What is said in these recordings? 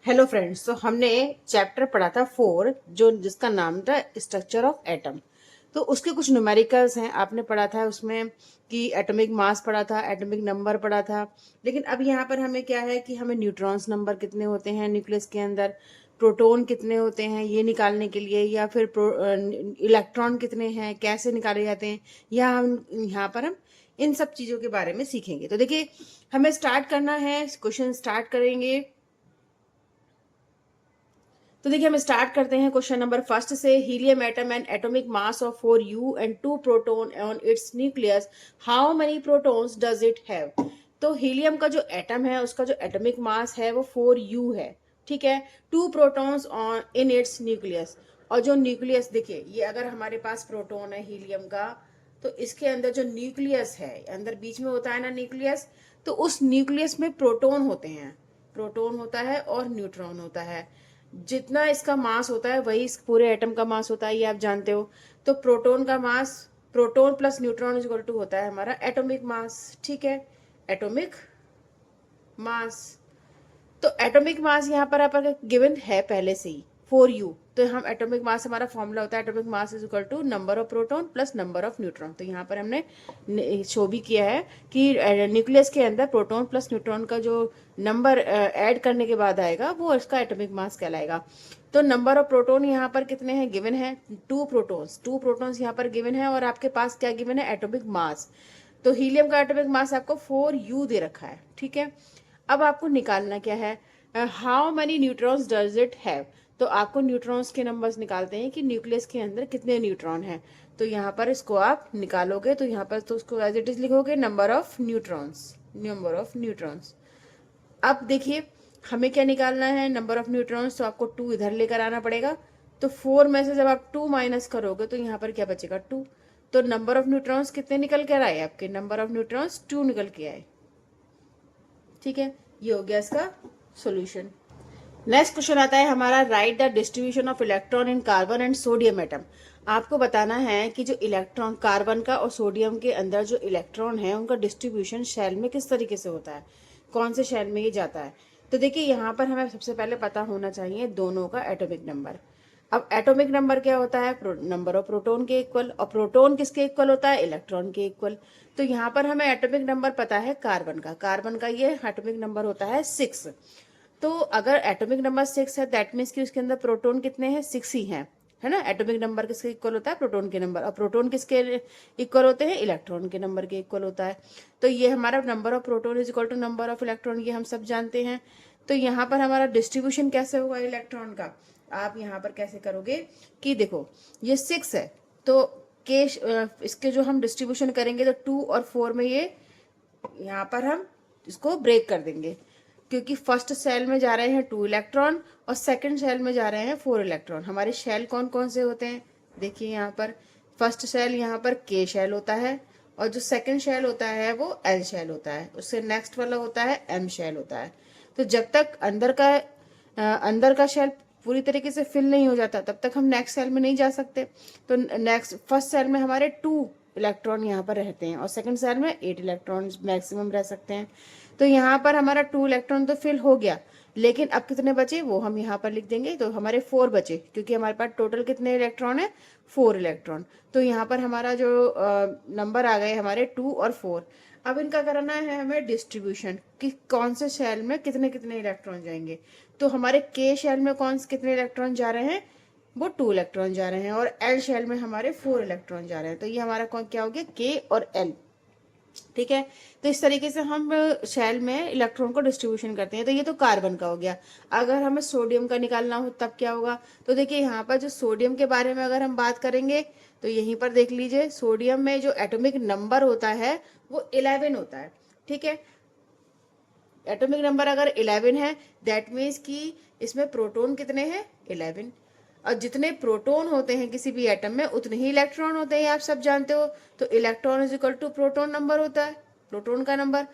Hello friends, तो हमने chapter पढ़ा था 4 जो जिसका नाम था स्ट्रक्चर ऑफ एटम। तो उसके कुछ न्यूमेरिकल्स हैं, आपने पढ़ा था उसमें कि एटॉमिक मास पढ़ा था, एटॉमिक नंबर पढ़ा था। लेकिन अब यहाँ पर हमें क्या है कि हमें न्यूट्रॉन्स नंबर कितने होते हैं न्यूक्लियस के अंदर, प्रोटॉन कितने होते हैं ये निकालने के लिए, या फिर इलेक्ट्रॉन कितने हैं कैसे निकाले जाते हैं, या हम यहाँ पर हम इन सब चीज़ों के बारे में सीखेंगे। तो देखिए, हमें स्टार्ट करना है, क्वेश्चन स्टार्ट करेंगे। तो देखिए, हम स्टार्ट करते हैं क्वेश्चन नंबर फर्स्ट से। Helium atom and atomic mass of 4u and 2 proton on it's nucleus, how many protons does it have. तो हीलियम का जो एटम है उसका जो एटॉमिक मास है वो 4u है, ठीक है। 2 protons on in its nucleus, और जो न्यूक्लियस देखिए, ये अगर हमारे पास प्रोटॉन है हीलियम का, तो इसके अंदर जो न्यूक्लियस है, अंदर बीच में होता है ना न्यूक्लियस, तो उस न्यूक्लियस में प्रोटॉन होते हैं, प्रोटॉन होता है और न्यूट्रॉन होता है। जितना इसका मास होता है वही इस पूरे एटम का मास होता है, ये आप जानते हो। तो प्रोटॉन का mass, proton plus neutron is equal to होता है हमारा एटॉमिक मास, ठीक है, एटॉमिक मास। तो एटॉमिक मास यहाँ पर आपका गिवन है पहले से ही 4u। तो हम एटॉमिक मास, हमारा फॉर्मूला होता है atomic mass is equal to number of proton plus number of neutron. तो यहाँ पर हमने शो भी किया है कि न्यूक्लियस के अंदर प्रोटॉन प्लस न्यूट्रॉन का जो नंबर ऐड करने के बाद आएगा वो इसका एटॉमिक मास कहलाएगा। तो नंबर ऑफ प्रोटॉन यहाँ पर कितने हैं गिवन है, 2 प्रोटॉन्स यहाँ पर गिवन है, और आपके पास क्या गिवन है, एटॉमिक मास। तो हीलियम का एटॉमिक मास आपको 4u दे रखा है, ठीक है। अब आपको निकालना क्या है, how many neutrons does it have. तो आपको न्यूट्रॉन्स के नंबर्स निकालते हैं कि न्यूक्लियस के अंदर कितने न्यूट्रॉन हैं। तो यहाँ पर इसको आप निकालोगे तो यहाँ पर तो उसको एज इट इज लिखोगे number of neutrons, number of neutrons. अब देखिए, हमें क्या निकालना है, नंबर ऑफ न्यूट्रॉन्स। तो आपको 2 इधर लेकर आना पड़ेगा। तो 4 में से जब आप 2 माइनस करोगे तो यहाँ पर क्या बचेगा, 2। तो नंबर ऑफ न्यूट्रॉन्स कितने निकल कर आए, आपके नंबर ऑफ न्यूट्रॉन्स 2 निकल के आए, ठीक है। ये हो गया इसका सॉल्यूशन। नेक्स्ट क्वेश्चन आता है हमारा, right the distribution of electron in carbon and sodium atom. आपको बताना है कि जो इलेक्ट्रॉन कार्बन का और सोडियम के अंदर जो इलेक्ट्रॉन है उनका डिस्ट्रीब्यूशन शेल में किस तरीके से होता है, कौन से शेल में ये जाता है। तो देखिए, यहाँ पर हमें सबसे पहले पता होना चाहिए दोनों का एटॉमिक नंबर। अब एटॉमिक नंबर क्या होता है, नंबर ऑफ प्रोटॉन के इक्वल, और प्रोटॉन किसके इक्वल होता है, इलेक्ट्रॉन के इक्वल। तो यहाँ पर हमें एटॉमिक नंबर पता है कार्बन का, कार्बन का ये एटॉमिक नंबर होता है 6। तो अगर एटॉमिक नंबर 6 है, दैट मीन्स कि उसके अंदर प्रोटॉन कितने हैं, 6 ही हैं, है ना। एटॉमिक नंबर किसके इक्वल होता है, प्रोटॉन के नंबर, और प्रोटॉन किसके इक्वल होते हैं, इलेक्ट्रॉन के नंबर के इक्वल होता है। तो ये हमारा number of proton is equal to number of electron, ये हम सब जानते हैं। तो यहाँ पर हमारा डिस्ट्रीब्यूशन कैसे होगा इलेक्ट्रॉन का, आप यहाँ पर कैसे करोगे कि देखो, ये 6 है, तो के इसके जो हम डिस्ट्रीब्यूशन करेंगे तो 2 और 4 में ये यहाँ पर हम इसको ब्रेक कर देंगे, क्योंकि फर्स्ट सेल में जा रहे हैं 2 इलेक्ट्रॉन और सेकंड सेल में जा रहे हैं 4 इलेक्ट्रॉन। हमारे शेल कौन कौन से होते हैं, देखिए यहाँ पर फर्स्ट शेल यहाँ पर के शेल होता है, और जो सेकंड शेल होता है वो एल शेल होता है, उससे नेक्स्ट वाला होता है एम शेल होता है। तो जब तक अंदर का शेल पूरी तरीके से फिल नहीं हो जाता तब तक हम नेक्स्ट सेल में नहीं जा सकते। तो नेक्स्ट फर्स्ट सेल में हमारे 2 इलेक्ट्रॉन यहाँ पर रहते हैं और सेकंड सेल में 8 इलेक्ट्रॉन मैक्सिमम रह सकते हैं। तो यहाँ पर हमारा 2 इलेक्ट्रॉन तो फिल हो गया, लेकिन अब कितने बचे वो हम यहाँ पर लिख देंगे। तो हमारे 4 बचे, क्योंकि हमारे पास टोटल कितने इलेक्ट्रॉन है, 4 इलेक्ट्रॉन। तो यहाँ पर हमारा जो नंबर आ गए हमारे 2 और 4। अब इनका करना है हमें डिस्ट्रीब्यूशन कि कौन से शेल में कितने कितने इलेक्ट्रॉन जाएंगे। तो हमारे के शेल में कौन से कितने इलेक्ट्रॉन जा रहे हैं, वो 2 इलेक्ट्रॉन जा रहे हैं, और एल शेल में हमारे 4 इलेक्ट्रॉन जा रहे हैं। तो ये हमारा कौन क्या हो गया, के और एल, ठीक है। तो इस तरीके से हम शेल में इलेक्ट्रॉन को डिस्ट्रीब्यूशन करते हैं। तो ये तो कार्बन का हो गया। अगर हमें सोडियम का निकालना हो तब क्या होगा, तो देखिए यहाँ पर जो सोडियम के बारे में अगर हम बात करेंगे तो यहीं पर देख लीजिए, सोडियम में जो एटॉमिक नंबर होता है वो 11 होता है, ठीक है। एटॉमिक नंबर अगर 11 है, दैट मीन्स कि इसमें प्रोटॉन कितने हैं, 11। और जितने प्रोटॉन होते हैं किसी भी एटम में उतने ही इलेक्ट्रॉन होते हैं, आप सब जानते हो। तो electron is equal to proton number होता है, प्रोटॉन का नंबर।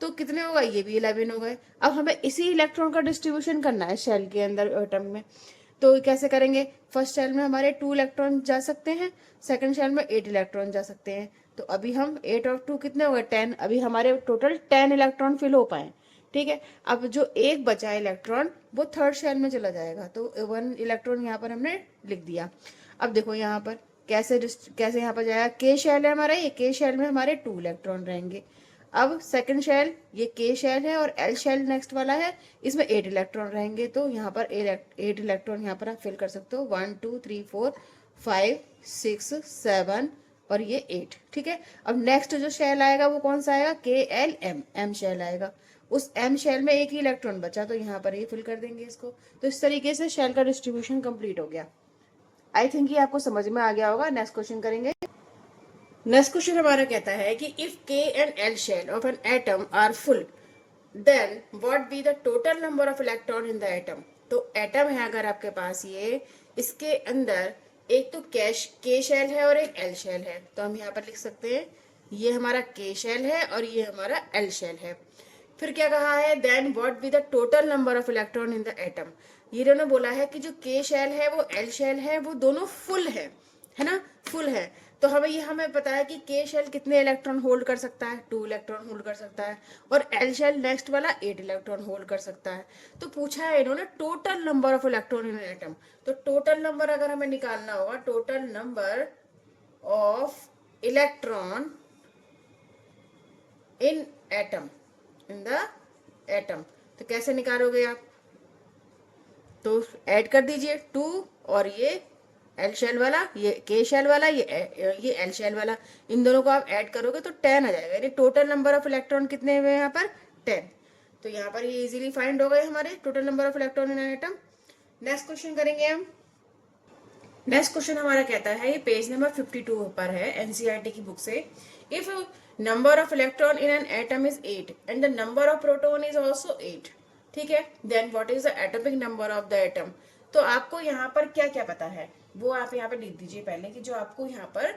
तो कितने होगा, ये भी 11 हो गए। अब हमें इसी इलेक्ट्रॉन का डिस्ट्रीब्यूशन करना है शेल के अंदर एटम में। तो कैसे करेंगे, फर्स्ट शेल में हमारे 2 इलेक्ट्रॉन जा सकते हैं, सेकंड शेल में 8 इलेक्ट्रॉन जा सकते हैं। तो अभी हम 8 और 2 कितने हो गए, 10। अभी हमारे टोटल 10 इलेक्ट्रॉन फिल हो पाए, ठीक है। अब जो एक बचा इलेक्ट्रॉन वो थर्ड शेल में चला जाएगा, तो 1 इलेक्ट्रॉन यहाँ पर हमने लिख दिया। अब देखो यहाँ पर कैसे यहाँ पर जाएगा, के शेल है हमारा, ये के शेल में हमारे 2 इलेक्ट्रॉन रहेंगे। अब सेकंड शेल, ये के शेल है और एल शेल नेक्स्ट वाला है, इसमें 8 इलेक्ट्रॉन रहेंगे, तो यहाँ पर 8 इलेक्ट्रॉन यहाँ पर आप फिल कर सकते हो, 1 2 3 4 5 6 7 और ये 8। ठीक है। अब नेक्स्ट जो शेल आएगा वो कौन सा आएगा, के एल एम, एम शेल आएगा। उस एम शेल में एक ही इलेक्ट्रॉन बचा, तो यहाँ पर ये फिल कर देंगे इसको। तो इस तरीके से शेल का डिस्ट्रीब्यूशन कंप्लीट हो गया। आई थिंक ये आपको समझ में आ गया होगा। नेक्स्ट क्वेश्चन करेंगे। नेक्स्ट क्वेश्चन हमारा कहता है कि if K and L shell of an atom are full then what be the total number of electron in the atom. तो एटम है अगर आपके पास ये, इसके अंदर एक तो के शेल है और एक एल शेल है, तो हम यहाँ पर लिख सकते हैं ये हमारा के शेल है और ये हमारा एल शेल है। फिर क्या कहा है, then what be the total number of electron in the atom. ये दोनों बोला है कि जो के शेल है वो एल शेल है, वो दोनों फुल है ना, फुल है। तो हमें पता है कि के शेल कितने इलेक्ट्रॉन होल्ड कर सकता है, 2 इलेक्ट्रॉन होल्ड कर सकता है, और एल शेल नेक्स्ट वाला 8 इलेक्ट्रॉन होल्ड कर सकता है। तो पूछा है इन्होंने total number of electron in atom. तो टोटल नंबर अगर हमें निकालना होगा, total number of electron in atom, in the atom, तो कैसे निकालोगे आप, तो ऐड कर दीजिए 2 और ये एल शेल वाला, ये के शेल वाला, ये एल शेल वाला, इन दोनों को आप ऐड करोगे तो 10 आ जाएगा। यानी टोटल नंबर ऑफ इलेक्ट्रॉन कितने हुए यहाँ पर, 10। तो यहाँ पर ये इजीली फाइंड हो गए हमारे total number of electron in an atom. Next question करेंगे हम। नेक्स्ट क्वेश्चन हमारा कहता है, ये पेज नंबर 52 पर है एनसीईआरटी की बुक से। If number of electron in an atom is 8 and the number of proton is also 8, ठीक है, then what is the atomic number of the atom. तो आपको यहाँ पर क्या क्या पता है वो आप यहाँ पर लिख दीजिए पहले, कि जो आपको यहाँ पर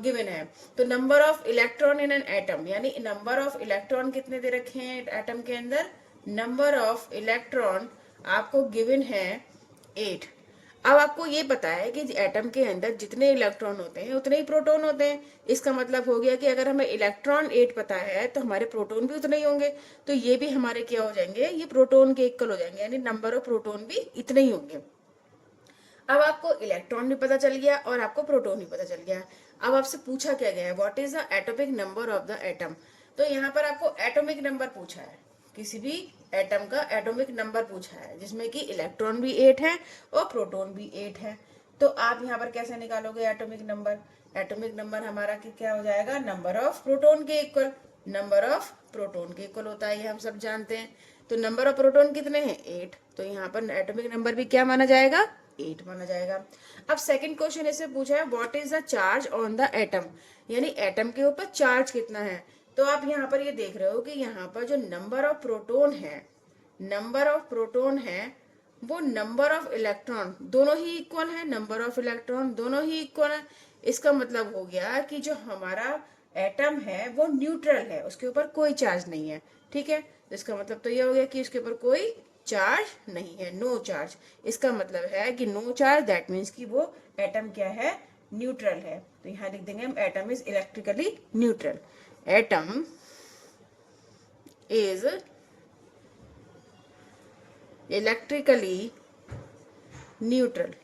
गिवन है। तो number of electron in an atom, यानी नंबर ऑफ इलेक्ट्रॉन कितने दे रखे हैं एटम के अंदर, नंबर ऑफ इलेक्ट्रॉन आपको गिवन है 8। अब आपको ये पता है कि एटम के अंदर जितने इलेक्ट्रॉन होते हैं उतने ही प्रोटॉन होते हैं। इसका मतलब हो गया कि अगर हमें इलेक्ट्रॉन 8 पता है तो हमारे प्रोटॉन भी उतने ही होंगे, तो ये भी हमारे क्या हो जाएंगे, ये प्रोटॉन के इक्वल हो जाएंगे, यानी नंबर ऑफ प्रोटॉन भी इतने ही होंगे। अब आपको इलेक्ट्रॉन भी पता चल गया और आपको प्रोटॉन भी पता चल गया। अब आपसे पूछा क्या गया है, what is the atomic number of the atom. तो यहाँ पर आपको एटॉमिक नंबर पूछा है, किसी भी एटम का एटॉमिक नंबर पूछा है, जिसमें कि इलेक्ट्रॉन भी 8 है और प्रोटॉन भी 8 है। तो आप यहाँ पर कैसे निकालोगे एटॉमिक नंबर, एटॉमिक नंबर हमारा क्या हो जाएगा, नंबर ऑफ प्रोटॉन के इक्वल, नंबर ऑफ प्रोटॉन के इक्वल होता है, ये हम सब जानते हैं। तो नंबर ऑफ प्रोटॉन कितने हैं, 8, तो यहाँ पर एटॉमिक नंबर भी क्या माना जाएगा, 8 माना जाएगा। अब सेकंड क्वेश्चन इससे पूछा है, what is the charge on the atom, यानी एटम के ऊपर चार्ज कितना है। तो आप यहाँ पर ये देख रहे हो कि यहाँ पर जो नंबर ऑफ प्रोटॉन है, नंबर ऑफ प्रोटॉन है वो नंबर ऑफ इलेक्ट्रॉन दोनों ही इक्वल है, नंबर ऑफ इलेक्ट्रॉन दोनों ही इक्वल है। इसका मतलब हो गया कि जो हमारा एटम है वो न्यूट्रल है, उसके ऊपर कोई चार्ज नहीं है। ठीक है, इसका मतलब तो ये हो गया कि उसके ऊपर कोई चार्ज नहीं है, नो चार्ज। इसका मतलब है कि नो चार्ज, दैट मीन्स कि वो एटम क्या है, न्यूट्रल है। तो यहाँ लिख देंगे हम, atom is electrically neutral, atom is electrically neutral,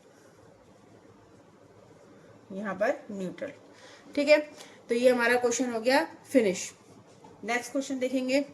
यहाँ पर न्यूट्रल। ठीक है, तो ये हमारा क्वेश्चन हो गया फिनिश। नेक्स्ट क्वेश्चन देखेंगे।